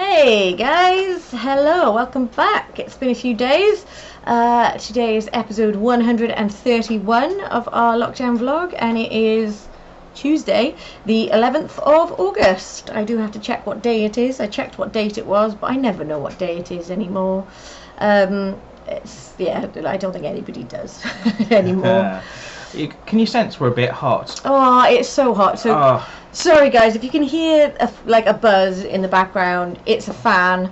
Hey guys, hello, welcome back. It's been a few days. Today is episode 131 of our lockdown vlog, and it is Tuesday, the 11th of August. I do have to check what day it is. I checked what date it was, but I never know what day it is anymore. I don't think anybody does anymore. Can you sense we're a bit hot? Oh, it's so hot. Sorry guys, if you can hear a buzz in the background, it's a fan.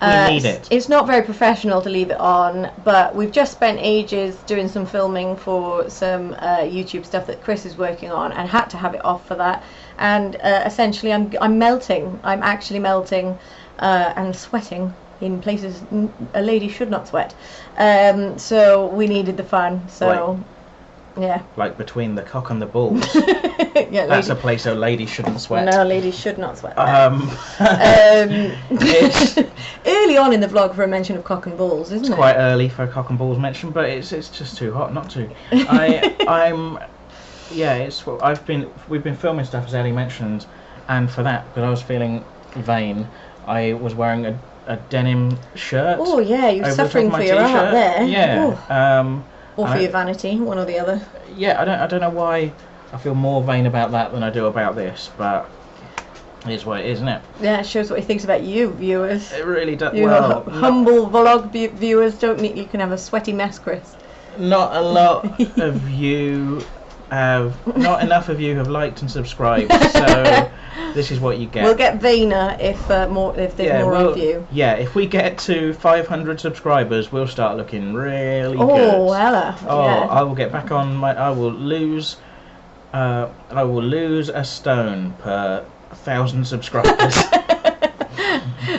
We need it. It's not very professional to leave it on, but we've just spent ages doing some filming for some YouTube stuff that Chris is working on, and had to have it off for that. And essentially, I'm melting. I'm actually melting and sweating in places a lady should not sweat. So we needed the fan. So. Yeah. Like between the cock and the balls. Yeah, that's a place a lady shouldn't sweat. No, ladies should not sweat. Early on in the vlog for a mention of cock and balls, isn't it? It's quite early for a cock and balls mention, but it's just too hot not to. We've been filming stuff, as Ellie mentioned, and for that, because I was feeling vain, I was wearing a denim shirt. Oh yeah, you're suffering for your art there. Yeah. Or for your vanity, one or the other. Yeah, I don't know why I feel more vain about that than I do about this, but it is what it is, isn't it? Yeah, it shows what he thinks about you, viewers. It really does. You humble vlog viewers don't need. You can have a sweaty mess, Chris. Not a lot of you have. Not enough of you have liked and subscribed. So this is what you get. We'll get vainer if there's more of you. Yeah, if we get to 500 subscribers, we'll start looking really good. Oh, hella. Oh, yeah. I will get back on my. I will lose a stone per 1,000 subscribers.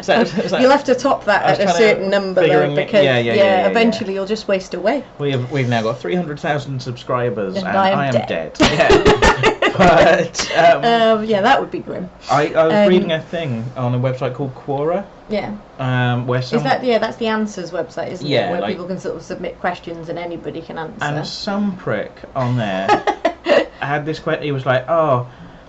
You'll have to top that at a certain number, though, because eventually you'll just waste away. We've now got 300,000 subscribers, and I am dead. Yeah. But that would be grim. I was reading a thing on a website called Quora. Yeah. Where that's the Answers website, isn't it? Where people can sort of submit questions and anybody can answer. And some prick on there had this question. He was like, "Oh,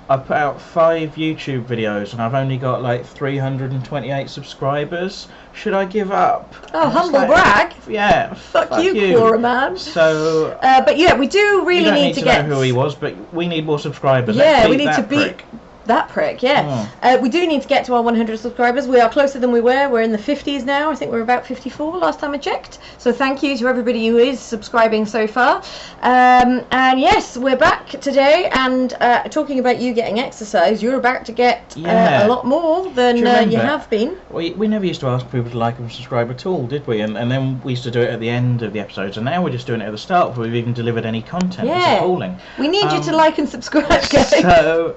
I put out 5 YouTube videos and I've only got like 328 subscribers. Should I give up?" Oh, humble brag. Yeah. Fuck you, Quora man. So. But yeah, we do really need to know who he was, but we need more subscribers. Yeah, we need to beat that prick. Yeah. We do need to get to our 100 subscribers. We are closer than we were. We're in the 50s now. I think we're about 54 last time I checked. So thank you to everybody who is subscribing so far. And yes, we're back today, and talking about you getting exercise, you're about to get a lot more than you have been. We never used to ask people to like and subscribe at all, did we? And then we used to do it at the end of the episodes, and now we're just doing it at the start before we've even delivered any content. Yeah. It's appalling. We need you to like and subscribe, guys. So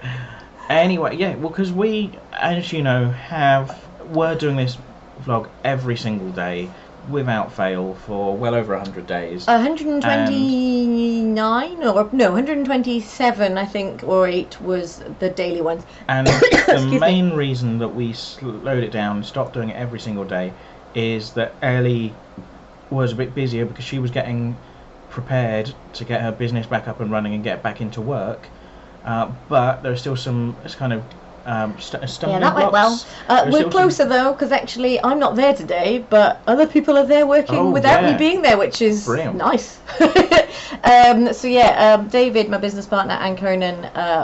anyway, because we, as you know, we're doing this vlog every single day without fail for well over 100 days. 129 or no, 127 I think, or 8 was the daily ones. And the main reason that we slowed it down and stopped doing it every single day is that Ellie was a bit busier because she was getting prepared to get her business back up and running and get back into work. But there's still some kind of stumbling that went blocks. Well. We're closer though, because actually I'm not there today, but other people are there working without me being there, which is brilliant. Nice. David, my business partner, and Conan,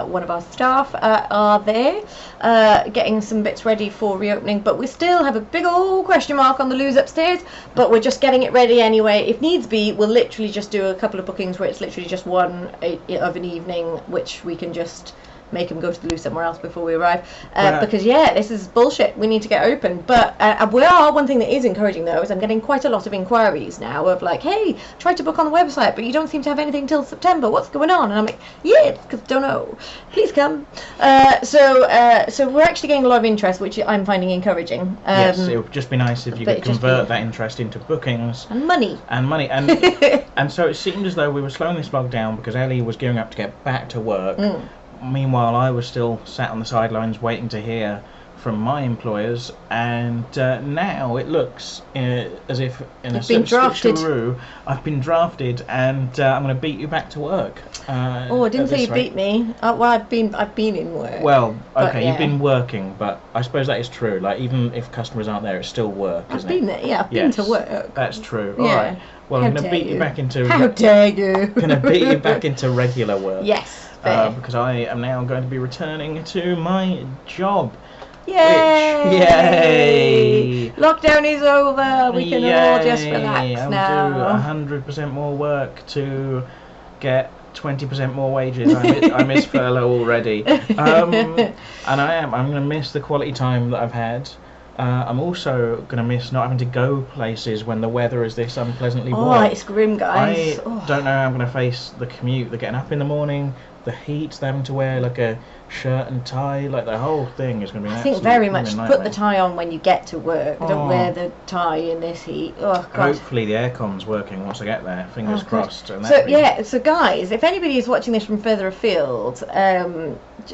one of our staff, are there getting some bits ready for reopening, but we still have a big old question mark on the loos upstairs, but we're just getting it ready anyway. If needs be, we'll literally just do a couple of bookings where it's literally just one of an evening, which we can just make them go to the loo somewhere else before we arrive, because this is bullshit. We need to get open. But one thing that is encouraging though is I'm getting quite a lot of inquiries now of like, hey, try to book on the website, but you don't seem to have anything till September. What's going on? And I'm like, because don't know. Please come. So we're actually getting a lot of interest, which I'm finding encouraging. Yes, it would just be nice if you could convert that interest into bookings and money. And so it seemed as though we were slowing this vlog down because Ellie was gearing up to get back to work. Meanwhile, I was still sat on the sidelines waiting to hear from my employers, and now it looks as if in You've been drafted. I've been drafted, and I'm going to beat you back to work. I didn't say you beat me. Well, I've been in work. Well, okay, you've been working, but I suppose that is true. Like, even if customers aren't there, it's still work, isn't it? I've been to work. That's true. All right. Well, I'm going to beat you back into. How dare you? Going to beat you back into regular work. Yes. Because I am now going to be returning to my job. Yay! Lockdown is over. We can all just relax now. I'll do 100% more work to get 20% more wages. I miss furlough already. And I'm going to miss the quality time that I've had. I'm also going to miss not having to go places when the weather is this unpleasantly warm. Oh, it's grim, guys. I don't know how I'm going to face the commute, the getting up in the morning, the heat, having to wear like a shirt and tie, like the whole thing is going to be an I think very much put the tie on when you get to work. Don't wear the tie in this heat. Oh, God. Hopefully the aircon's working once I get there. Fingers crossed. And so guys, if anybody is watching this from further afield,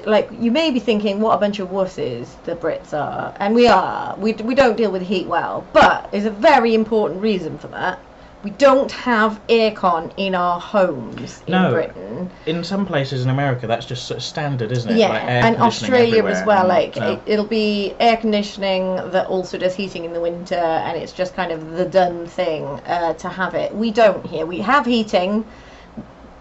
like, you may be thinking, what a bunch of wusses the Brits are, and we are. We don't deal with heat well, but there's a very important reason for that. We don't have aircon in our homes in Britain. In some places in America, that's just sort of standard, isn't it? Yeah, like air and Australia as well. And, it'll be air conditioning that also does heating in the winter, and it's just kind of the done thing to have it. We don't here. We have heating,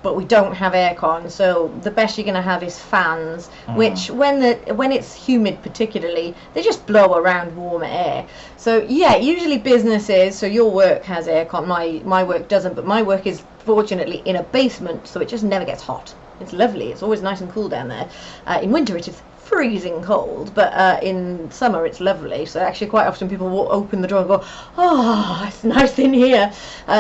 but we don't have aircon, so the best you're going to have is fans, which when it's humid particularly, they just blow around warm air. So yeah, usually businesses, so your work has aircon, my work doesn't, but my work is fortunately in a basement, so it just never gets hot. It's lovely, it's always nice and cool down there. In winter it is freezing cold, but in summer it's lovely, so actually quite often people will open the door and go, oh, it's nice in here,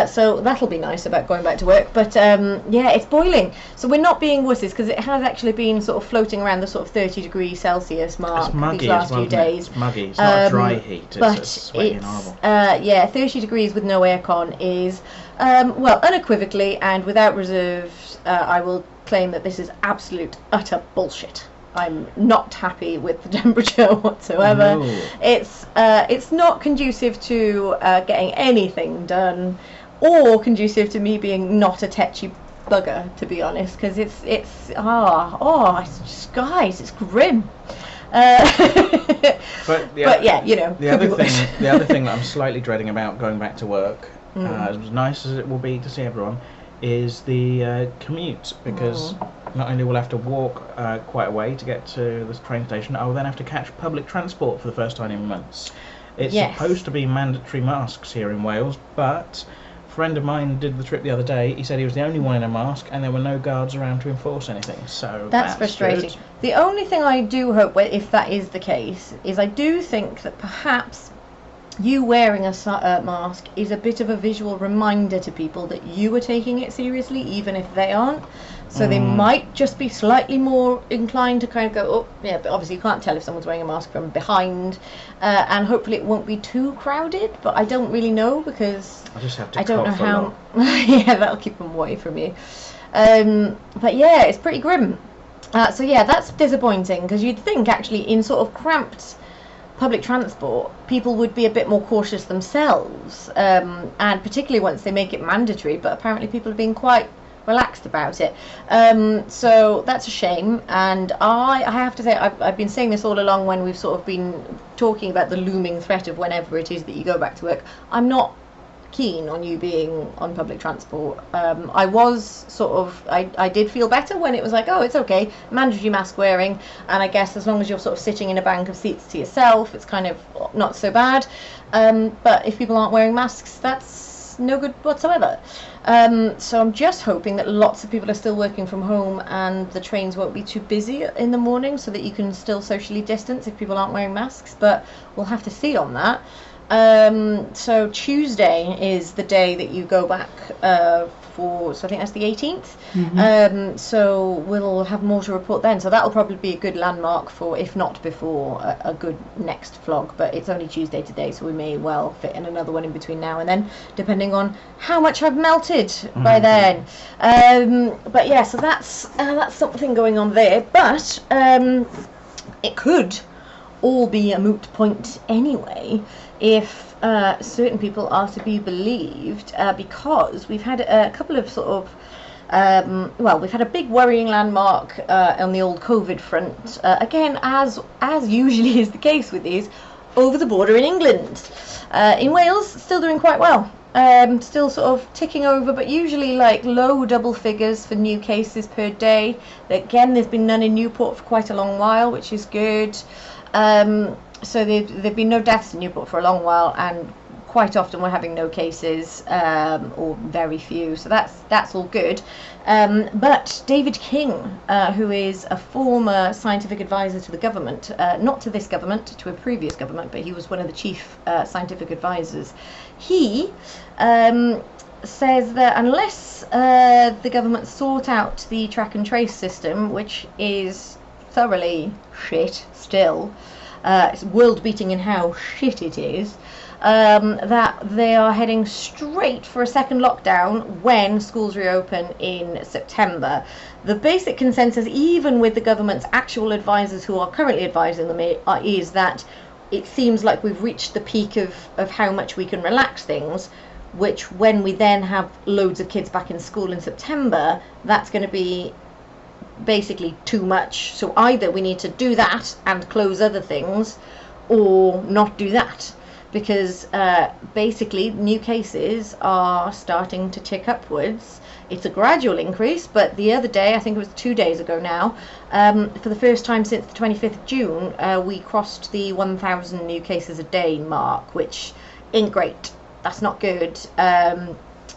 so that'll be nice about going back to work. But yeah, it's boiling, so we're not being wusses, because it has actually been sort of floating around the sort of 30 degrees Celsius mark these last few days. It's muggy, it's not a dry heat, it's sweaty and horrible. Yeah, 30 degrees with no aircon is well, unequivocally and without reserves, I will claim that this is absolute utter bullshit. I'm not happy with the temperature whatsoever. No. It's not conducive to getting anything done, or conducive to me being not a tetchy bugger, to be honest, because it's just, guys, it's grim. But yeah, you know. The other thing that I'm slightly dreading about going back to work, as nice as it will be to see everyone, is the commute, because not only will I have to walk quite a way to get to the train station, I will then have to catch public transport for the first time in months. It's supposed to be mandatory masks here in Wales, but a friend of mine did the trip the other day. He said he was the only one in a mask, and there were no guards around to enforce anything. So that's frustrating. Good. The only thing I do hope, if that is the case, is I do think that perhaps you wearing a mask is a bit of a visual reminder to people that you are taking it seriously, even if they aren't. So they might just be slightly more inclined to kind of go, oh, yeah, but obviously you can't tell if someone's wearing a mask from behind. And hopefully it won't be too crowded, but I don't really know, because I just have to don't know how. Yeah, that'll keep them away from you. But yeah, it's pretty grim. So yeah, that's disappointing, because you'd think actually in sort of cramped public transport, people would be a bit more cautious themselves, and particularly once they make it mandatory, but apparently people are being quite relaxed about it. So that's a shame, and I have to say, I've been saying this all along when we've sort of been talking about the looming threat of whenever it is that you go back to work. I'm not keen on you being on public transport. I was sort of, I did feel better when it was like, oh, it's okay, mandatory mask wearing, and I guess as long as you're sort of sitting in a bank of seats to yourself, it's kind of not so bad. But if people aren't wearing masks, that's no good whatsoever. So I'm just hoping that lots of people are still working from home and the trains won't be too busy in the morning, so that you can still socially distance if people aren't wearing masks, but we'll have to see on that. So Tuesday is the day that you go back so I think that's the 18th. So we'll have more to report then, so that'll probably be a good landmark for, if not before, a good next vlog. But it's only Tuesday today, so we may well fit in another one in between now and then, depending on how much I've melted by then. But yeah, so that's something going on there, but it could all be a moot point anyway if certain people are to be believed, because we've had a couple of sort of we've had a big worrying landmark on the old COVID front, again, as usually is the case with these, over the border in England. In Wales, still doing quite well. Still sort of ticking over, but usually like low double figures for new cases per day. Again, there's been none in Newport for quite a long while, which is good. So there've been no deaths in Newport for a long while, and quite often we're having no cases, or very few, so that's all good. But David King, who is a former scientific advisor to the government, not to this government, to a previous government, but he was one of the chief scientific advisors, he says that unless the government sort out the track and trace system, which is thoroughly shit still, it's world beating in how shit it is, that they are heading straight for a second lockdown when schools reopen in September. The basic consensus, even with the government's actual advisors who are currently advising them, is that it seems like we've reached the peak of how much we can relax things, which when we then have loads of kids back in school in September, that's going to be basically too much. So either we need to do that and close other things, or not do that, because basically new cases are starting to tick upwards. It's a gradual increase, but the other day, I think it was 2 days ago now, for the first time since the 25th of June, we crossed the 1,000 new cases a day mark, which ain't great. That's not good.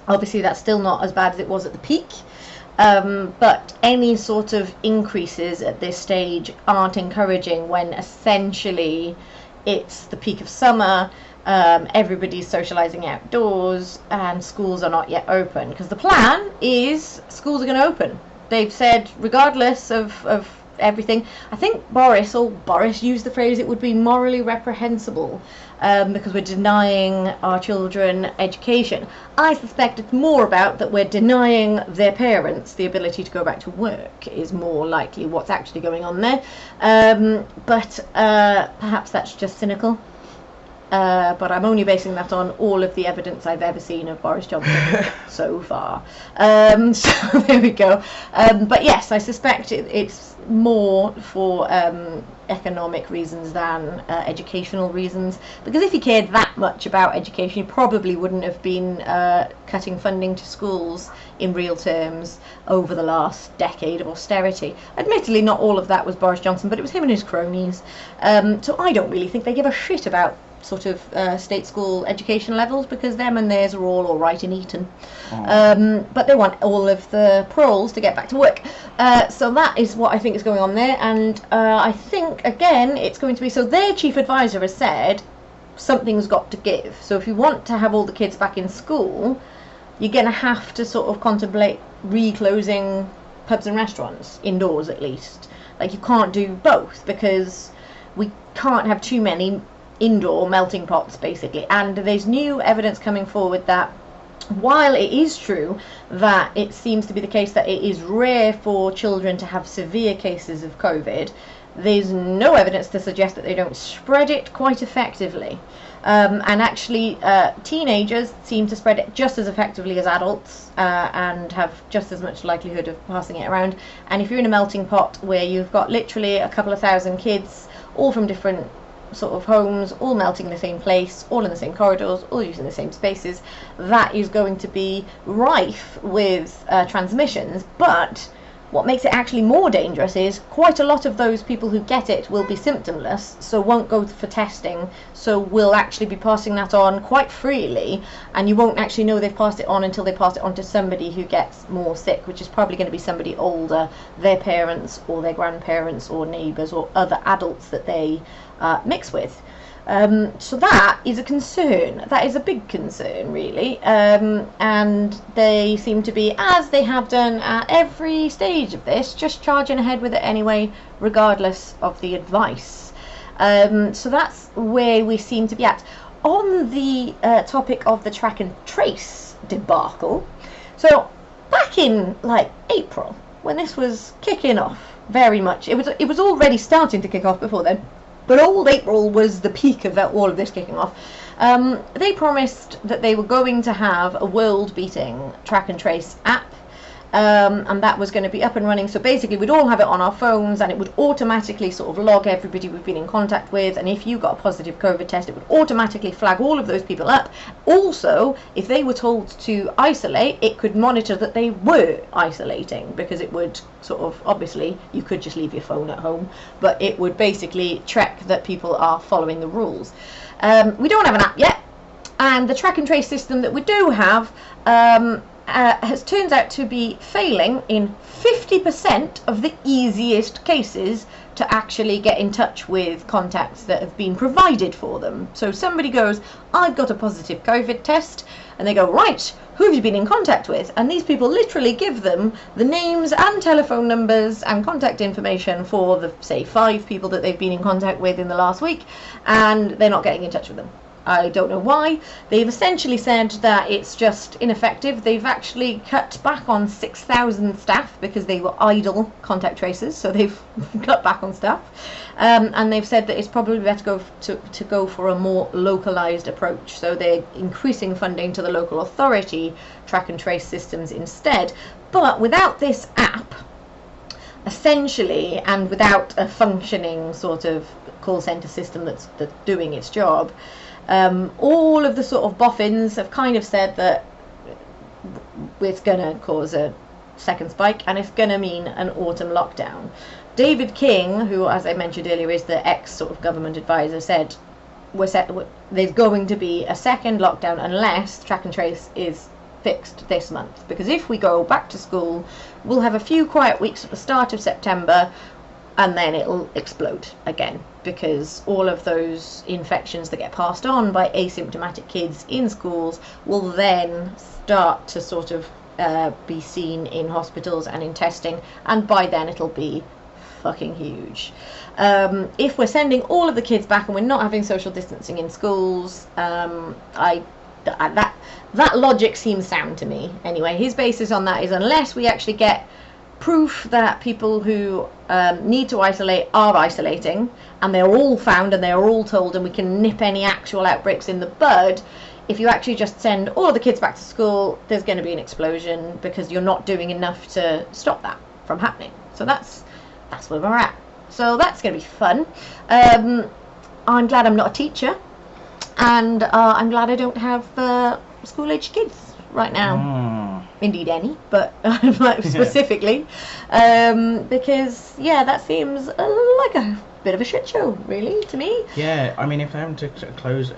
Obviously that's still not as bad as it was at the peak, but any sort of increases at this stage aren't encouraging when essentially it's the peak of summer, everybody's socialising outdoors, and schools are not yet open, because the plan is schools are going to open. They've said regardless of everything. I think Boris used the phrase it would be morally reprehensible because we're denying our children education. I suspect it's more about that we're denying their parents the ability to go back to work is more likely what's actually going on there. But perhaps that's just cynical. But I'm only basing that on all of the evidence I've ever seen of Boris Johnson so far. So there we go. But yes, I suspect it's more for economic reasons than educational reasons. Because if he cared that much about education, he probably wouldn't have been cutting funding to schools in real terms over the last decade of austerity. Admittedly, not all of that was Boris Johnson, but it was him and his cronies. So I don't really think they give a shit about sort of state school education levels, because them and theirs are all right in Eton. But they want all of the proles to get back to work. So that is what I think is going on there, and I think again it's going to be, so their chief advisor has said something's got to give. So if you want to have all the kids back in school, you're going to have to sort of contemplate reclosing pubs and restaurants, indoors at least. Like, you can't do both, because we can't have too many indoor melting pots basically. And there's new evidence coming forward that while it is true that it seems to be the case that it is rare for children to have severe cases of COVID, there's no evidence to suggest that they don't spread it quite effectively. And actually teenagers seem to spread it just as effectively as adults, and have just as much likelihood of passing it around. And if you're in a melting pot where you've got literally a couple of thousand kids all from different sort of homes, all melting in the same place, all in the same corridors, all using the same spaces, that is going to be rife with transmissions. But what makes it actually more dangerous is quite a lot of those people who get it will be symptomless, so won't go for testing, so will actually be passing that on quite freely, and you won't actually know they've passed it on until they pass it on to somebody who gets more sick, which is probably going to be somebody older, their parents or their grandparents or neighbours or other adults that they mix with. So that is a concern. That is a big concern, really. And they seem to be, as they have done at every stage of this, just charging ahead with it anyway, regardless of the advice. So that's where we seem to be at. On the topic of the track and trace debacle, so back in like April, when this was kicking off very much, it was already starting to kick off before then, but old April was the peak of all of this kicking off. They promised that they were going to have a world-beating track and trace app, and that was going to be up and running. So basically we'd all have it on our phones, and it would automatically sort of log everybody we've been in contact with, and if you got a positive COVID test, it would automatically flag all of those people up. Also, if they were told to isolate, it could monitor that they were isolating, because it would sort of, obviously you could just leave your phone at home, but it would basically check that people are following the rules. We don't have an app yet, and the track and trace system that we do have turns out to be failing in 50% of the easiest cases to actually get in touch with contacts that have been provided for them. So somebody goes, I've got a positive COVID test, and they go, right, who have you been in contact with? And these people literally give them the names and telephone numbers and contact information for the, say, 5 people that they've been in contact with in the last week, and they're not getting in touch with them. I don't know why. They've essentially said that it's just ineffective. They've actually cut back on 6,000 staff because they were idle contact tracers, so they've cut back on staff. And they've said that it's probably better to go for a more localised approach. So they're increasing funding to the local authority track and trace systems instead. But without this app, essentially, and without a functioning sort of call centre system that's doing its job, all of the sort of boffins have kind of said that it's going to cause a second spike, and it's going to mean an autumn lockdown. David King, who, as I mentioned earlier, is the ex sort of government advisor, said there's going to be a second lockdown unless track and trace is fixed this month. Because if we go back to school, we'll have a few quiet weeks at the start of September, and then it'll explode again, because all of those infections that get passed on by asymptomatic kids in schools will then start to sort of be seen in hospitals and in testing, and by then it'll be fucking huge. If we're sending all of the kids back and we're not having social distancing in schools, that logic seems sound to me. Anyway, his basis on that is unless we actually get proof that people who need to isolate are isolating, and they're all found and they're all told, and we can nip any actual outbreaks in the bud. If you actually just send all of the kids back to school, there's going to be an explosion, because you're not doing enough to stop that from happening. So that's where we're at. So that's going to be fun. I'm glad I'm not a teacher, and I'm glad I don't have school-aged kids right now. Indeed any, but specifically, because that seems like a bit of a shit show, really, to me. Yeah, I mean, if they're having to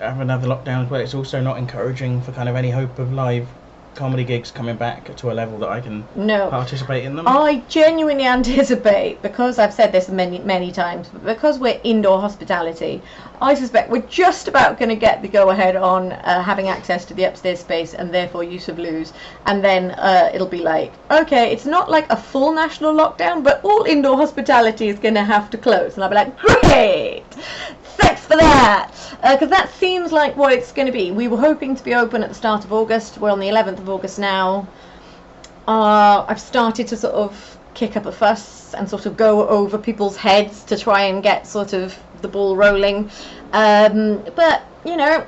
have another lockdown as well, it's also not encouraging for kind of any hope of live comedy gigs coming back to a level that I can participate in them. I genuinely anticipate, because I've said this many times, but because we're indoor hospitality, I suspect we're just about going to get the go-ahead on having access to the upstairs space, and therefore use of loos, and then it'll be like, okay, it's not like a full national lockdown, but all indoor hospitality is going to have to close, and I'll be like, great! Thanks for that! Because that seems like what it's going to be. We were hoping to be open at the start of August. We're on the 11th of August now. I've started to sort of kick up a fuss and sort of go over people's heads to try and get sort of the ball rolling. But, you know,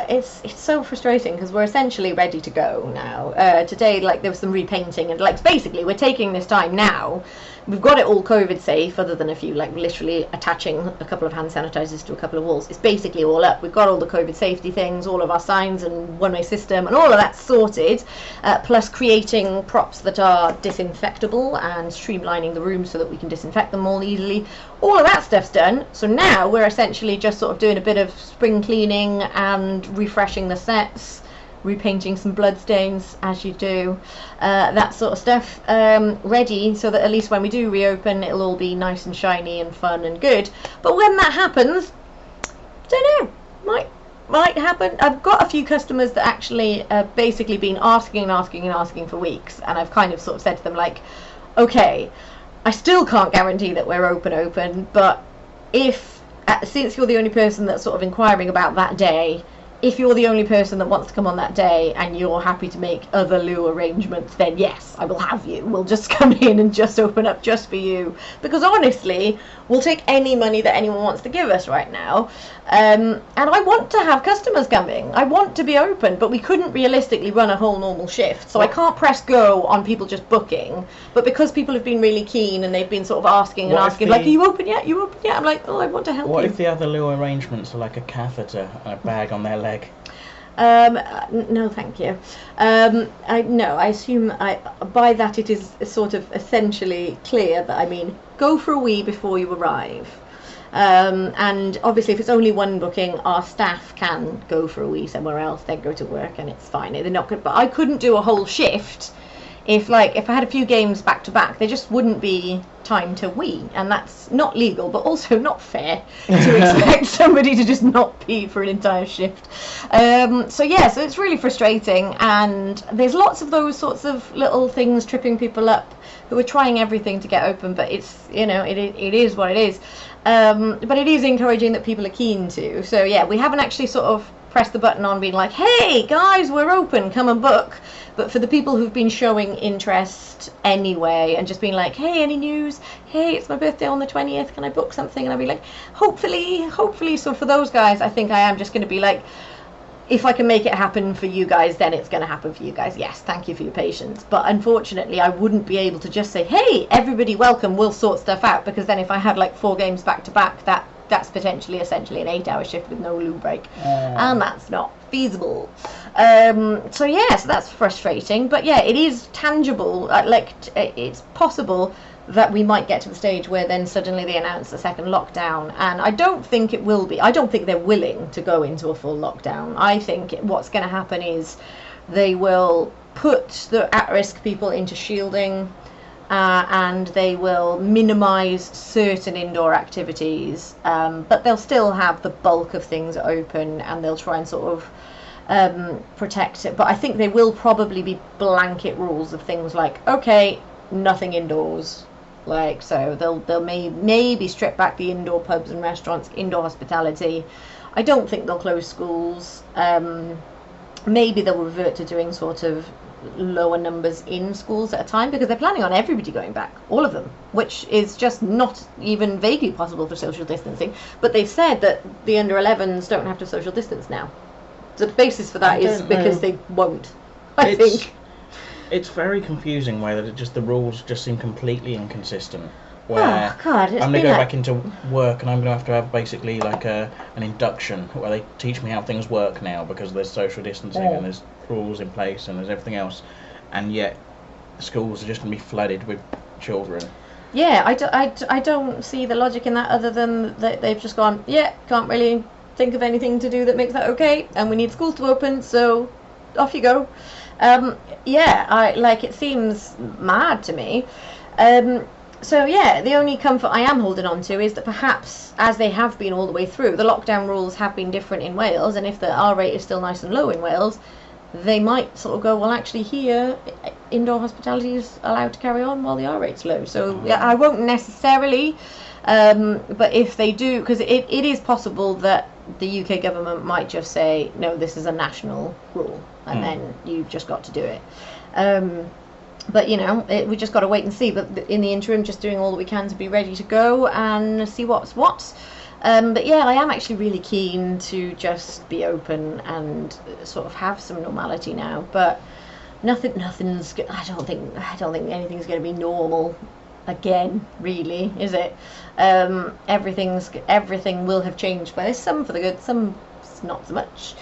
it's so frustrating, because we're essentially ready to go now. Today, like, there was some repainting, and like basically we're taking this time now. We've got it all COVID safe, other than a few, like literally attaching a couple of hand sanitizers to a couple of walls. It's basically all up. We've got all the COVID safety things, all of our signs and one-way system, and all of that sorted, plus creating props that are disinfectable and streamlining the rooms so that we can disinfect them more easily. All of that stuff's done. So now we're essentially just sort of doing a bit of spring cleaning and refreshing the sets, repainting some bloodstains, as you do, that sort of stuff, ready, so that at least when we do reopen, it'll all be nice and shiny and fun and good. But when that happens, don't know, might happen. I've got a few customers that actually have basically been asking for weeks, and I've kind of sort of said to them, like, okay, I still can't guarantee that we're open, but since you're the only person that's sort of inquiring about that day, if you're the only person that wants to come on that day and you're happy to make other loo arrangements, then yes, I will have you. We'll just come in and just open up just for you. Because honestly, we'll take any money that anyone wants to give us right now. And I want to have customers coming. I want to be open, but we couldn't realistically run a whole normal shift. So I can't press go on people just booking. But because people have been really keen and they've been sort of asking and asking, like, are you open yet? You open yet? I'm like, oh, I want to help you. What if the other loo arrangements are like a catheter and a bag on their leg? No, thank you. I assume by that it is sort of essentially clear that I mean go for a wee before you arrive. And obviously if it's only one booking, our staff can go for a wee somewhere else, then go to work, and it's fine. They're not good, but I couldn't do a whole shift if I had a few games back to back. There just wouldn't be time to wee, and that's not legal, but also not fair to expect somebody to just not pee for an entire shift. So it's really frustrating, and there's lots of those sorts of little things tripping people up who are trying everything to get open, but it's it is what it is. But it is encouraging that people are keen to. So yeah, we haven't actually sort of pressed the button on being like, hey guys, we're open, come and book. But for the people who've been showing interest anyway and just being like, hey, any news? Hey, it's my birthday on the 20th, can I book something? And I'll be like, hopefully. So for those guys, I think I am just going to be like, if I can make it happen for you guys, then it's going to happen for you guys. Yes, thank you for your patience. But unfortunately, I wouldn't be able to just say, hey, everybody welcome, we'll sort stuff out. Because then if I had like 4 games back to back, that's potentially essentially an 8-hour shift with no loo break. And that's not feasible. So that's frustrating. But yeah, it is tangible. It's possible that we might get to the stage where then suddenly they announce a second lockdown, and I don't think it will be. I don't think they're willing to go into a full lockdown. I think what's going to happen is they will put the at-risk people into shielding, and they will minimise certain indoor activities, but they'll still have the bulk of things open, and they'll try and sort of protect it. But I think there will probably be blanket rules of things like, okay, nothing indoors. So they'll maybe strip back the indoor pubs and restaurants, indoor hospitality. I don't think they'll close schools. Maybe they'll revert to doing sort of lower numbers in schools at a time, because they're planning on everybody going back, all of them, which is just not even vaguely possible for social distancing. But they've said that the under 11s don't have to social distance now. The basis for that is because they won't, I think. It's very confusing where the rules just seem completely inconsistent. Where I'm going to go back into work and I'm going to have basically like an induction where they teach me how things work now, because there's social distancing and there's rules in place and there's everything else, and yet schools are just going to be flooded with children. Yeah, I don't see the logic in that, other than that they've just gone, can't really think of anything to do that makes that okay, and we need schools to open, so off you go. It seems mad to me. The only comfort I am holding on to is that perhaps, as they have been all the way through, the lockdown rules have been different in Wales, and if the R rate is still nice and low in Wales, they might sort of go, well, actually here, indoor hospitality is allowed to carry on while the R rate's low. So I won't necessarily, but if they do, because it is possible that the UK government might just say, no, this is a national rule, and then you've just got to do it. But we just got to wait and see. But in the interim, just doing all that we can to be ready to go and see what's what. But yeah, I am actually really keen to just be open and sort of have some normality now. But nothing's. I don't think anything's going to be normal again, really, is it? Everything will have changed, but there's some for the good, some not so much.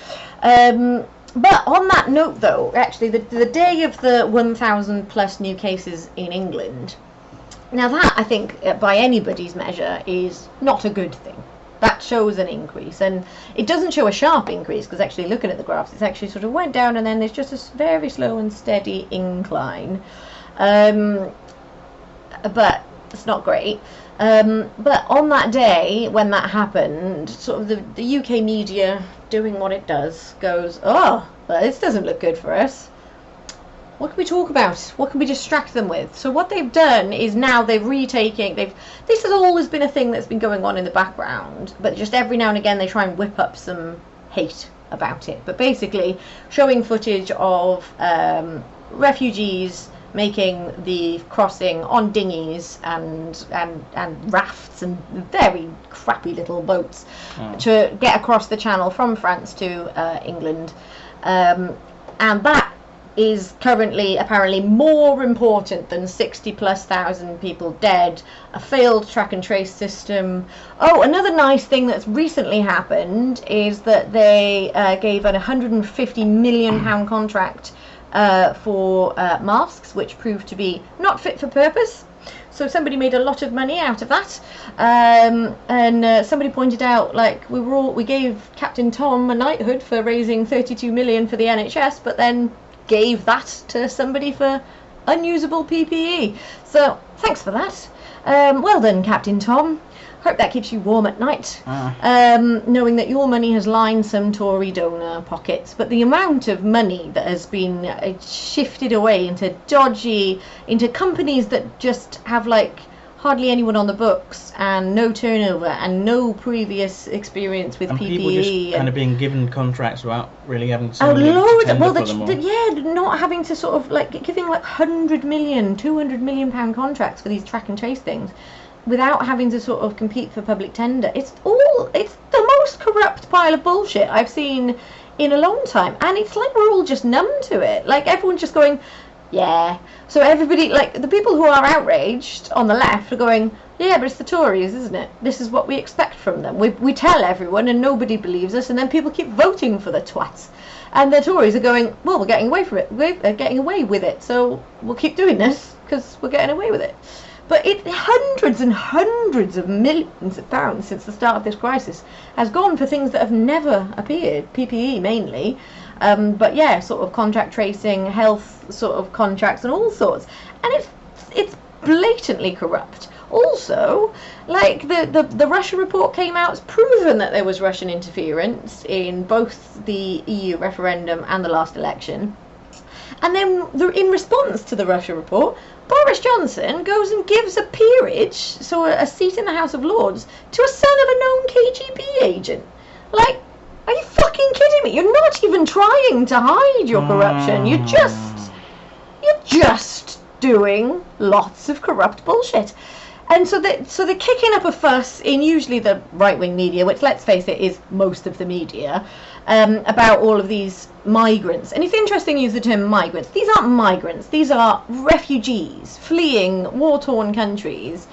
But on that note, though, actually, the day of the 1,000 plus new cases in England, now that, I think, by anybody's measure, is not a good thing. That shows an increase, and it doesn't show a sharp increase, because actually looking at the graphs, it's actually sort of went down, and then there's just a very slow and steady incline. But it's not great. But on that day when that happened, sort of the UK media, doing what it does, goes, well, this doesn't look good for us. What can we talk about? What can we distract them with? So what they've done is now this has always been a thing that's been going on in the background, but just every now and again they try and whip up some hate about it. But basically, showing footage of refugees making the crossing on dinghies and rafts and very crappy little boats to get across the channel from France to England, and that is currently apparently more important than 60,000+ people dead, a failed track and trace system. Oh, another nice thing that's recently happened is that they gave a £150 million contract for masks, which proved to be not fit for purpose. So somebody made a lot of money out of that, and somebody pointed out, like, we gave Captain Tom a knighthood for raising 32 million for the NHS, but then gave that to somebody for unusable PPE. So thanks for that. Well done, Captain Tom. Hope that keeps you warm at night, knowing that your money has lined some Tory donor pockets. But the amount of money that has been shifted away into companies that just have like hardly anyone on the books and no turnover and no previous experience with and PPE. People just kind of being given contracts without really having to not having to sort of like giving like 100 million, 200 million pound contracts for these track and trace things without having to sort of compete for public tender. It's the most corrupt pile of bullshit I've seen in a long time, and it's like we're all just numb to it. Like everyone's just going, yeah. So everybody, like the people who are outraged on the left are going, yeah, but it's the Tories, isn't it? This is what we expect from them. We tell everyone and nobody believes us, and then people keep voting for the twats. And the Tories are going, well, we're getting away from it. We're getting away with it, so we'll keep doing this because we're getting away with it. But hundreds and hundreds of millions of pounds since the start of this crisis has gone for things that have never appeared, PPE mainly. But yeah, sort of contract tracing, health sort of contracts and all sorts. And it's blatantly corrupt. Also, like the Russia report came out, it's proven that there was Russian interference in both the EU referendum and the last election. And then in response to the Russia report, Boris Johnson goes and gives a peerage, so a seat in the House of Lords, to a son of a known KGB agent. Like, are you fucking kidding me? You're not even trying to hide your corruption. You're just doing lots of corrupt bullshit. And so they're kicking up a fuss in usually the right-wing media, which, let's face it, is most of the media, about all of these migrants. And it's interesting to use the term migrants. These aren't migrants. These are refugees fleeing war-torn countries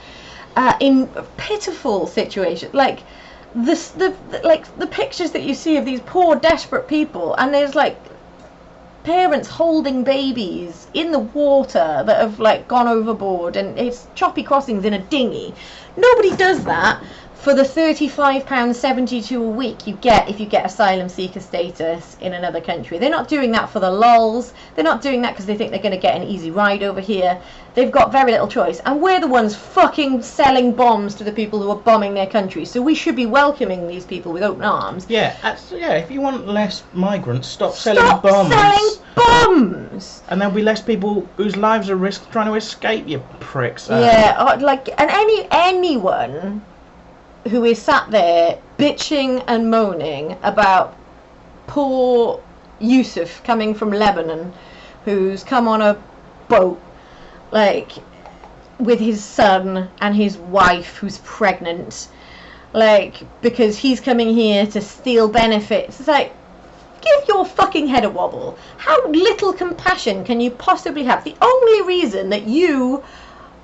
in pitiful situations. Like the pictures that you see of these poor, desperate people, and there's like parents holding babies in the water that have like gone overboard, and it's choppy crossings in a dinghy. Nobody does that for the £35.72 a week you get if you get asylum seeker status in another country. They're not doing that for the lulz. They're not doing that because they think they're going to get an easy ride over here. They've got very little choice, and we're the ones fucking selling bombs to the people who are bombing their country. So we should be welcoming these people with open arms. Yeah, if you want less migrants, stop selling bombs. And there'll be less people whose lives are risked trying to escape, you pricks. Yeah, and anyone who is sat there bitching and moaning about poor Yusef coming from Lebanon, who's come on a boat, like, with his son and his wife who's pregnant, like, because he's coming here to steal benefits. It's like, give your fucking head a wobble. How little compassion can you possibly have? The only reason that you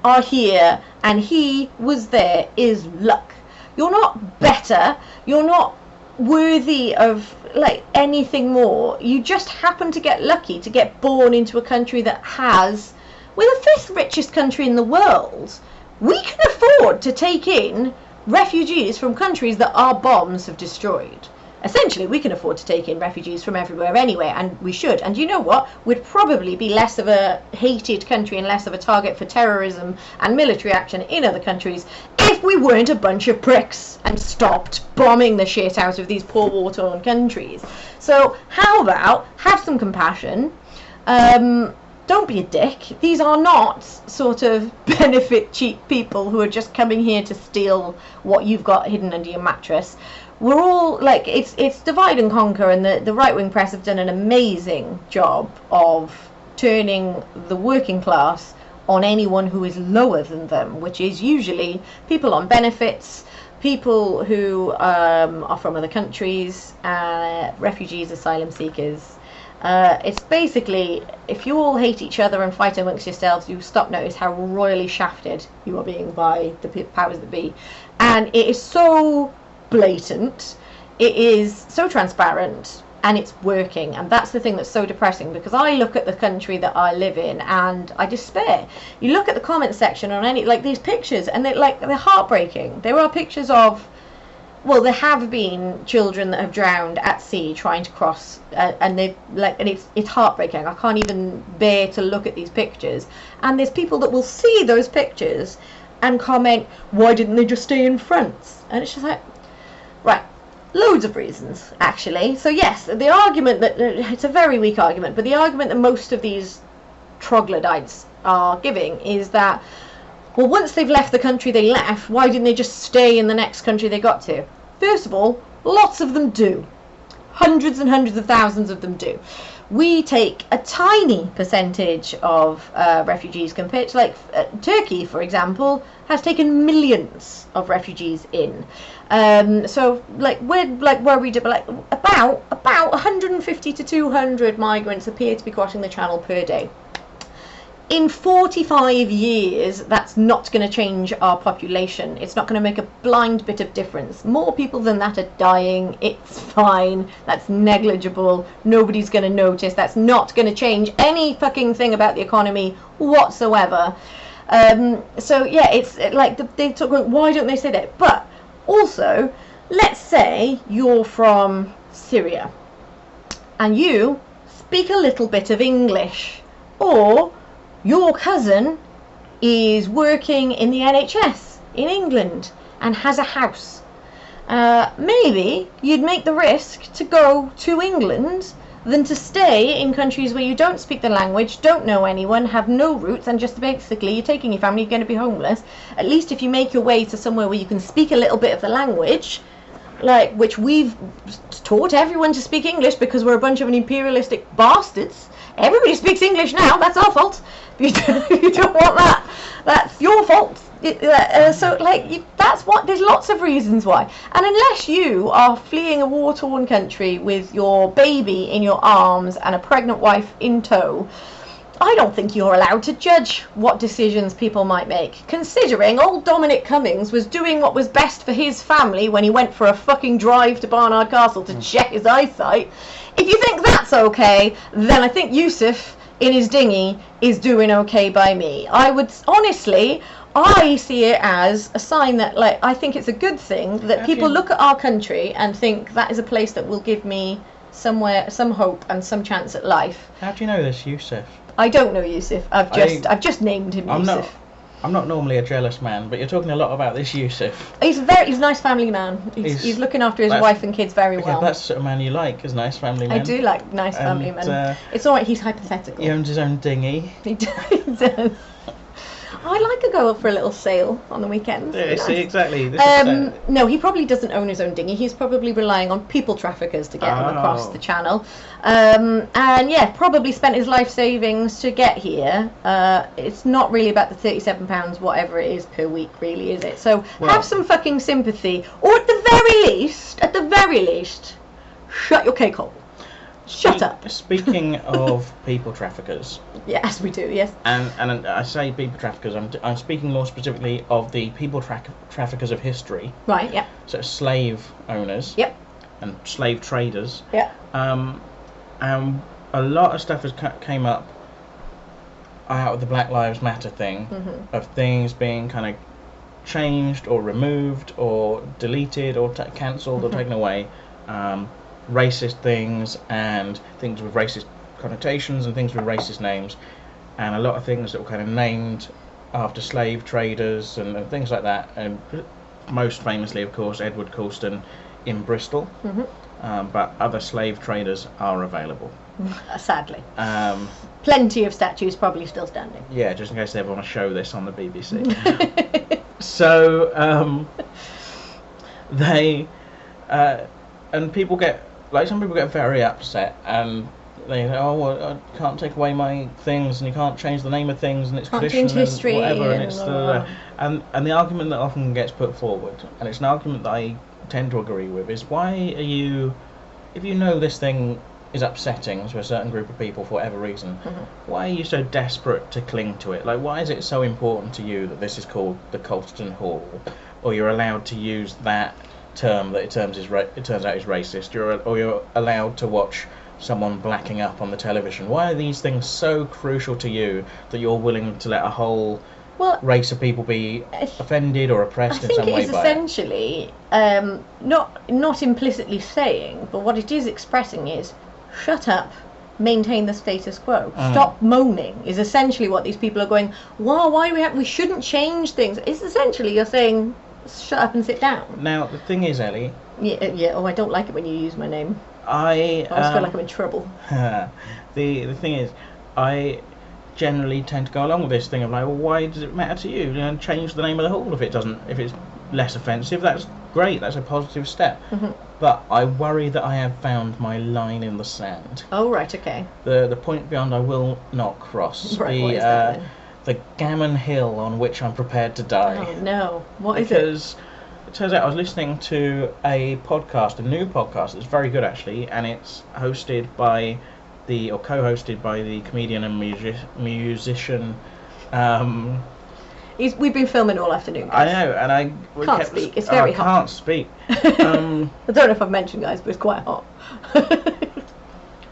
are here and he was there is luck. You're not better. You're not worthy of like anything more. You just happen to get lucky to get born into a country that has, we're the 5th richest country in the world. We can afford to take in refugees from countries that our bombs have destroyed. Essentially, we can afford to take in refugees from everywhere anyway, and we should. And you know what? We'd probably be less of a hated country and less of a target for terrorism and military action in other countries if we weren't a bunch of pricks and stopped bombing the shit out of these poor war-torn countries. So how about have some compassion? Don't be a dick. These are not sort of benefit cheap people who are just coming here to steal what you've got hidden under your mattress. we're all like, it's divide and conquer, and the right-wing press have done an amazing job of turning the working class on anyone who is lower than them, which is usually people on benefits, people who are from other countries, refugees, asylum seekers. It's basically, if you all hate each other and fight amongst yourselves, you stop notice how royally shafted you are being by the powers that be. And it is so blatant, it is so transparent, and it's working. And that's the thing that's so depressing, because I look at the country that I live in and I despair. You look at the comment section on any, like, these pictures, and they're heartbreaking. There are pictures of, well, there have been children that have drowned at sea trying to cross, and it's heartbreaking. I can't even bear to look at these pictures. And there's people that will see those pictures and comment, why didn't they just stay in France? And it's just like, right, loads of reasons, actually. So yes, the argument that, it's a very weak argument, but the argument that most of these troglodytes are giving is that, well, once they've left the country they left, why didn't they just stay in the next country they got to? First of all, lots of them do. Hundreds and hundreds of thousands of them do. We take a tiny percentage of refugees compared to, like, Turkey, for example, has taken millions of refugees in. So, like, we're like worried about, like, about 150 to 200 migrants appear to be crossing the channel per day. In 45 years, that's not going to change our population. It's not going to make a blind bit of difference. More people than that are dying. It's fine. That's negligible. Nobody's going to notice. That's not going to change any fucking thing about the economy whatsoever. So yeah, it's like they talk about, why don't they say that? But also, let's say you're from Syria and you speak a little bit of English, or your cousin is working in the NHS in England and has a house. Maybe you'd make the risk to go to England than to stay in countries where you don't speak the language, don't know anyone, have no roots, and just basically you're taking your family, you're going to be homeless. At least if you make your way to somewhere where you can speak a little bit of the language, like, which we've taught everyone to speak English because we're a bunch of imperialistic bastards. Everybody speaks English now, that's our fault. If you don't want that, that's your fault. So, like, that's what, there's lots of reasons why. And unless you are fleeing a war-torn country with your baby in your arms and a pregnant wife in tow, I don't think you're allowed to judge what decisions people might make, considering old Dominic Cummings was doing what was best for his family when he went for a fucking drive to Barnard Castle to check his eyesight. If you think that's okay, then I think Yusef in his dinghy is doing okay by me. I would, honestly, I see it as a sign that, like, I think it's a good thing that people look at our country and think that is a place that will give me somewhere, some hope and some chance at life. How do you know this, Yusef? I don't know Yusef. I've just named him Yusef. I'm not normally a jealous man, but you're talking a lot about this Yusef. He's a nice family man. He's looking after his wife and kids very well. That's the sort of man you like, is nice family man. I do like nice family men. It's alright, he's hypothetical. He owns his own dinghy. He does. I like to go for a little sail on the weekends. Yeah, see, exactly. No, he probably doesn't own his own dinghy. He's probably relying on people traffickers to get him across the channel. And yeah, probably spent his life savings to get here. It's not really about the £37, whatever it is per week, really, is it? So have some fucking sympathy, or at the very least, shut your cake hole. Shut up. Speaking of people traffickers. Yes, we do, yes. And I say people traffickers, I'm speaking more specifically of the people traffickers of history. Right, yeah. So slave owners. Yep. And slave traders. Yeah. And a lot of stuff came up out of the Black Lives Matter thing, of things being kind of changed or removed or deleted or cancelled or taken away. Racist things and things with racist connotations and things with racist names, and a lot of things that were kind of named after slave traders and things like that, and most famously, of course, Edward Colston in Bristol. But other slave traders are available. Sadly. Plenty of statues probably still standing. Yeah, just in case they ever want to show this on the BBC. So they And people get, like, some people get very upset, and they say, oh, well, I can't take away my things, and you can't change the name of things, and it's Can't tradition change history and whatever, and and it's blah, and the argument that often gets put forward, and it's an argument that I tend to agree with, is why are you, if you know this thing is upsetting to a certain group of people for whatever reason, why are you so desperate to cling to it? Like, why is it so important to you that this is called the Colston Hall, or you're allowed to use that term that it turns out is racist, or you're allowed to watch someone blacking up on the television? Why are these things so crucial to you that you're willing to let a whole race of people be offended or oppressed in some way by it? I think it is essentially not implicitly saying, but what it is expressing is, shut up, maintain the status quo, stop moaning, is essentially what these people are going, why we shouldn't change things. It's essentially you're saying, shut up and sit down. Now, the thing is, Ellie... Yeah, I don't like it when you use my name. I always feel like I'm in trouble. The thing is, I generally tend to go along with this thing of like, well, why does it matter to you? Change the name of the hall if it's less offensive. That's great. That's a positive step. But I worry that I have found my line in the sand. Oh, right, okay. The point beyond I will not cross. Right, what is that then? The gammon hill on which I'm prepared to die. Oh no, what is it? Because it turns out I was listening to a podcast, a new podcast that's very good actually, and it's co-hosted by the comedian and musician. We've been filming all afternoon, guys. I know, and I can't speak. It's very hot. I can't speak. I don't know if I've mentioned, guys, but it's quite hot.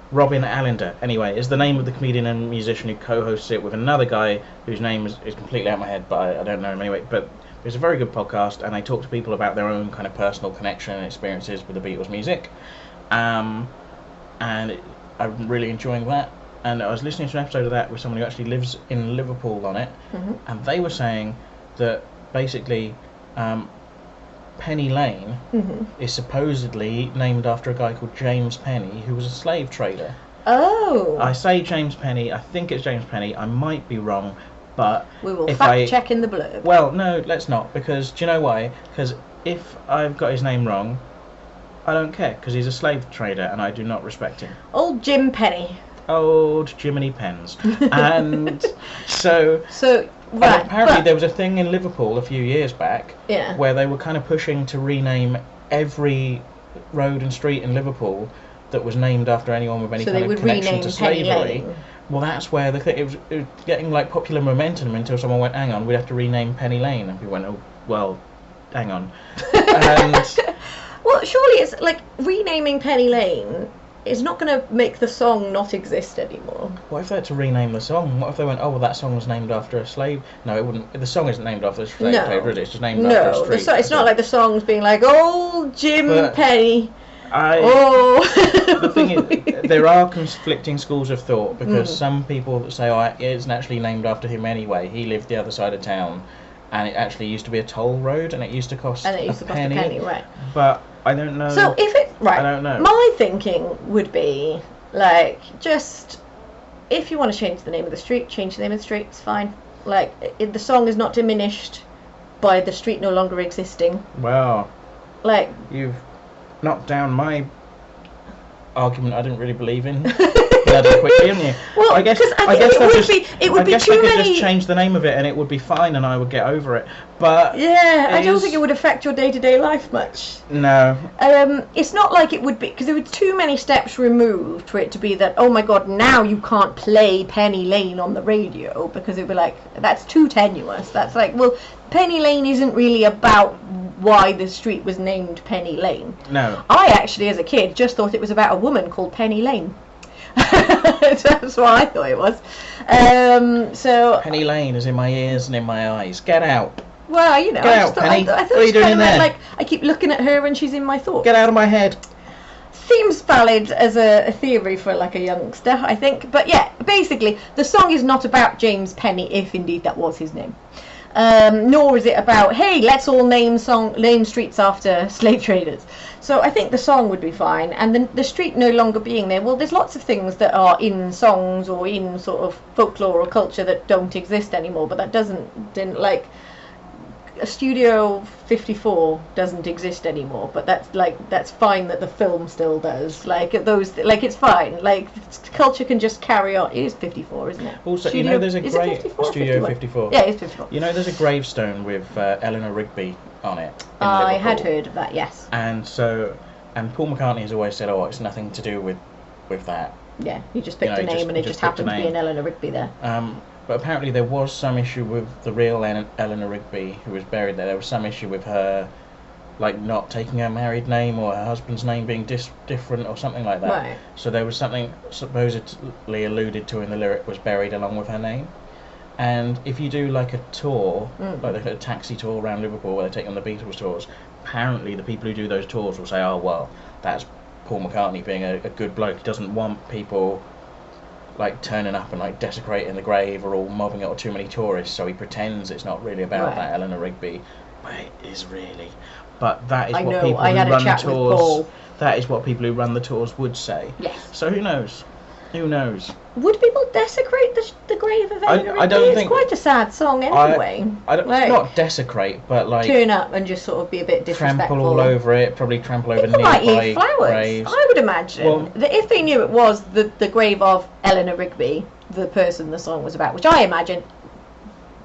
Robin Allender, anyway, is the name of the comedian and musician who co-hosts it with another guy whose name is completely out of my head, but I don't know him anyway. But it's a very good podcast, and they talk to people about their own kind of personal connection and experiences with the Beatles music. And I'm really enjoying that. And I was listening to an episode of that with someone who actually lives in Liverpool on it, and they were saying that basically Penny Lane is supposedly named after a guy called James Penny, who was a slave trader. Oh. I say James Penny, I think it's James Penny, I might be wrong, but... We will fact check in the blurb. Well, no, let's not, because do you know why? Because if I've got his name wrong, I don't care, because he's a slave trader and I do not respect him. Old Jim Penny. Old Jiminy Pens. And so right, apparently there was a thing in Liverpool a few years back where they were kind of pushing to rename every road and street in Liverpool that was named after anyone with any kind of connection to slavery. Well, that's where it was getting like popular momentum until someone went, hang on, we'd have to rename Penny Lane, and we went, oh well, hang on. And well, surely it's like renaming Penny Lane is not going to make the song not exist anymore. What if they had to rename the song? What if they went, oh well, that song was named after a slave? No, it wouldn't. The song isn't named after a slave trader, is it? It's just named after a street. It's not like the song's being like, oh, Jim Penny. The thing is, there are conflicting schools of thought, because some people say, oh, it's actually named after him anyway. He lived the other side of town, and it actually used to be a toll road, and it used to cost a penny. Right. But I don't know. So if it I don't know. My thinking would be like, just if you want to change the name of the street, change the name of the street. It's fine. Like the song is not diminished by the street no longer existing. Well, like you've knocked down my argument I didn't really believe in bloody quickly, haven't you? Well, I guess it would be too many. Just change the name of it and it would be fine and I would get over it. But yeah, I don't think it would affect your day-to-day life much. No. It's not like it would be, because there were too many steps removed for it to be that, oh my god, now you can't play Penny Lane on the radio, because it would be like, that's too tenuous. That's like, well, Penny Lane isn't really about why the street was named Penny Lane. No. I actually, as a kid, just thought it was about a woman called Penny Lane. That's what I thought it was. So Penny Lane is in my ears and in my eyes. Get out. Well, you know, Get out, Penny. I thought what are you doing in there? Like, I keep looking at her and she's in my thoughts. Get out of my head. Seems valid as a theory for like a youngster, I think. But yeah, basically, the song is not about James Penny, if indeed that was his name. Nor is it about, hey, let's all name streets after slave traders. So I think the song would be fine, and the street no longer being there. Well, there's lots of things that are in songs or in sort of folklore or culture that don't exist anymore, but that didn't like Studio 54 doesn't exist anymore, but that's fine that the film still does. Like it's fine. Like culture can just carry on. It is 54, isn't it? Also, there's a great Studio 54. Yeah, it's 54. There's a gravestone with Eleanor Rigby on it. I had heard of that. Yes. And Paul McCartney has always said, it's nothing to do with that. Yeah, he just picked a name, and it just happened to be an Eleanor Rigby there. But apparently there was some issue with the real Eleanor Rigby who was buried there. There was some issue with her, like, not taking her married name or her husband's name being different or something like that. Right. So there was something supposedly alluded to in the lyric was buried along with her name. And if you do like a tour, like a taxi tour around Liverpool where they take on the Beatles tours, apparently the people who do those tours will say, that's Paul McCartney being a good bloke. He doesn't want people like turning up and like desecrating the grave or all mobbing it or too many tourists, so he pretends it's not really about that Eleanor Rigby, but it is really. But that is what people who run the tours. That is what people who run the tours would say. Yes. So who knows? Who knows? Would people desecrate the grave of Eleanor Rigby? I don't think. It's quite a sad song anyway. I don't, not desecrate, but like turn up and just sort of be a bit disrespectful. Trample all over it. Probably trample over people nearby might leave flowers. graves. I would imagine that if they knew it was the grave of Eleanor Rigby, the person the song was about, which I imagine,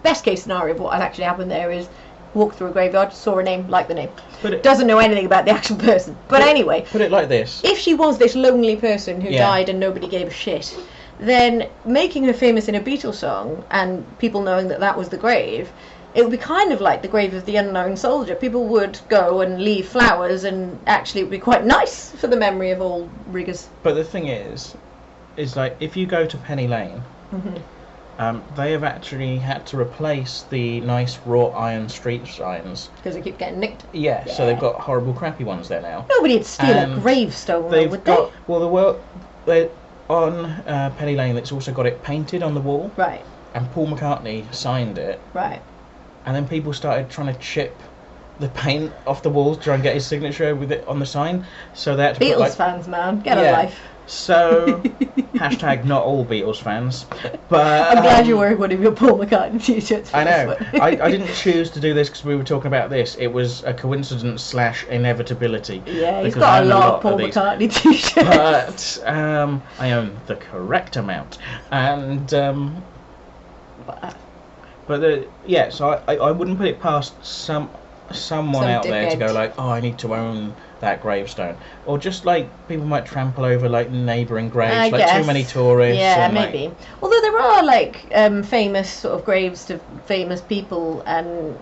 best case scenario of what had actually happened there is walked through a graveyard, saw a name, liked the name. Doesn't know anything about the actual person. But anyway, put it like this: if she was this lonely person who died and nobody gave a shit, then making her famous in a Beatles song and people knowing that was the grave, it would be kind of like the grave of the unknown soldier. People would go and leave flowers, and actually it would be quite nice for the memory of all riggers. But the thing is like if you go to Penny Lane, they have actually had to replace the nice wrought iron street signs because they keep getting nicked. Yeah, so they've got horrible, crappy ones there now. Nobody'd steal a gravestone, would they? Well, on Penny Lane, it's also got it painted on the wall. Right. And Paul McCartney signed it. Right. And then people started trying to chip the paint off the walls to try and get his signature with it on the sign. So they had to Beatles fans, man, get a life. So, hashtag not all Beatles fans. But I'm glad you're wearing one of your Paul McCartney t-shirts. I know. I didn't choose to do this because we were talking about this. It was a coincidence / inevitability. Yeah, he's got a lot of Paul McCartney t-shirts. But I own the correct amount. And so I wouldn't put it past someone out there to go like, I need to own that gravestone, or just like people might trample over like neighbouring graves, too many tourists. Yeah, maybe. Although there are like famous sort of graves to famous people, and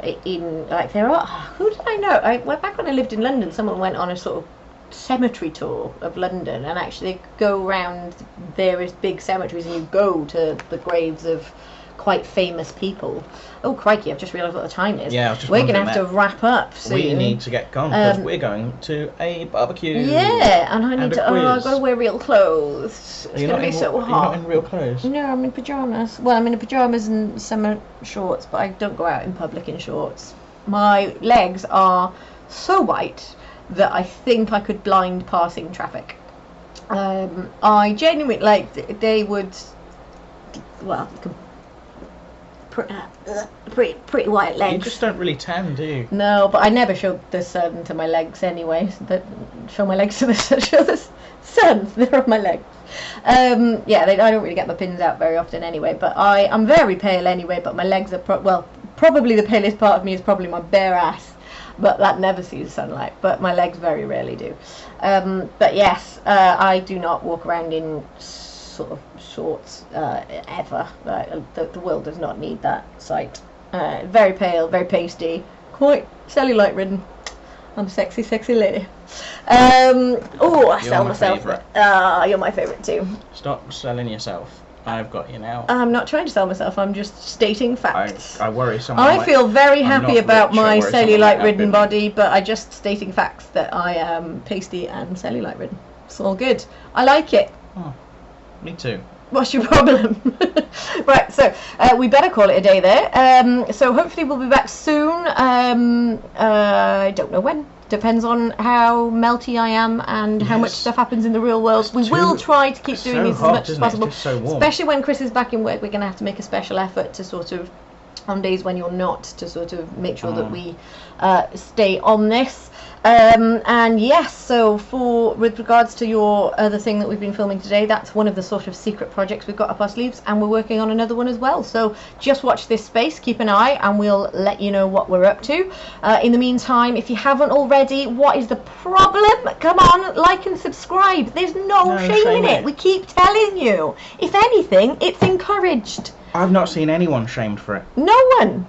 there are. Who did I know? Back when I lived in London, someone went on a sort of cemetery tour of London, and actually go around various big cemeteries, and you go to the graves of quite famous people. Oh crikey, I've just realised what the time is. Yeah, I was just we're going to have to wrap up soon. We need to get gone because we're going to a barbecue. Yeah, and I need to. I've got to wear real clothes. It's going to be so hot. You're not in real clothes? No, I'm in pyjamas. Well, I'm in pyjamas and summer shorts, but I don't go out in public in shorts. My legs are so white that I think I could blind passing traffic. I genuinely they would. Well. Pretty white legs. You just don't really tan, do you? No, but I never showed the sun to my legs anyway. Show my legs to the sun. They're on my legs. I don't really get my pins out very often anyway. But I'm very pale anyway. But my legs are probably the palest part of me is probably my bare ass. But that never sees sunlight. But my legs very rarely do. But yes, I do not walk around in sort of shorts ever. The world does not need that sight. Very pale, very pasty, quite cellulite ridden. I'm a sexy lady. I sell myself. You're my favourite too. Stop selling yourself. I've got you now. I'm not trying to sell myself. I'm just stating facts. I worry someone. I feel very happy about my cellulite ridden body, but I just stating facts that I am pasty and cellulite ridden. It's all good. I like it. Oh, me too. What's your problem? Right, so we better call it a day there. So hopefully we'll be back soon. I don't know when. Depends on how melty I am and how much stuff happens in the real world. We will try to keep doing these as much as possible. It's so warm. Especially when Chris is back in work, we're going to have to make a special effort to sort of on days when you're not, to sort of make sure that we stay on this. And yes, so with regards to your other thing that we've been filming today, that's one of the sort of secret projects we've got up our sleeves, and we're working on another one as well. So just watch this space, keep an eye, and we'll let you know what we're up to. In the meantime, if you haven't already, what is the problem? Come on, like and subscribe. There's no shame in it. We keep telling you. If anything, it's encouraged. I've not seen anyone shamed for it. No one.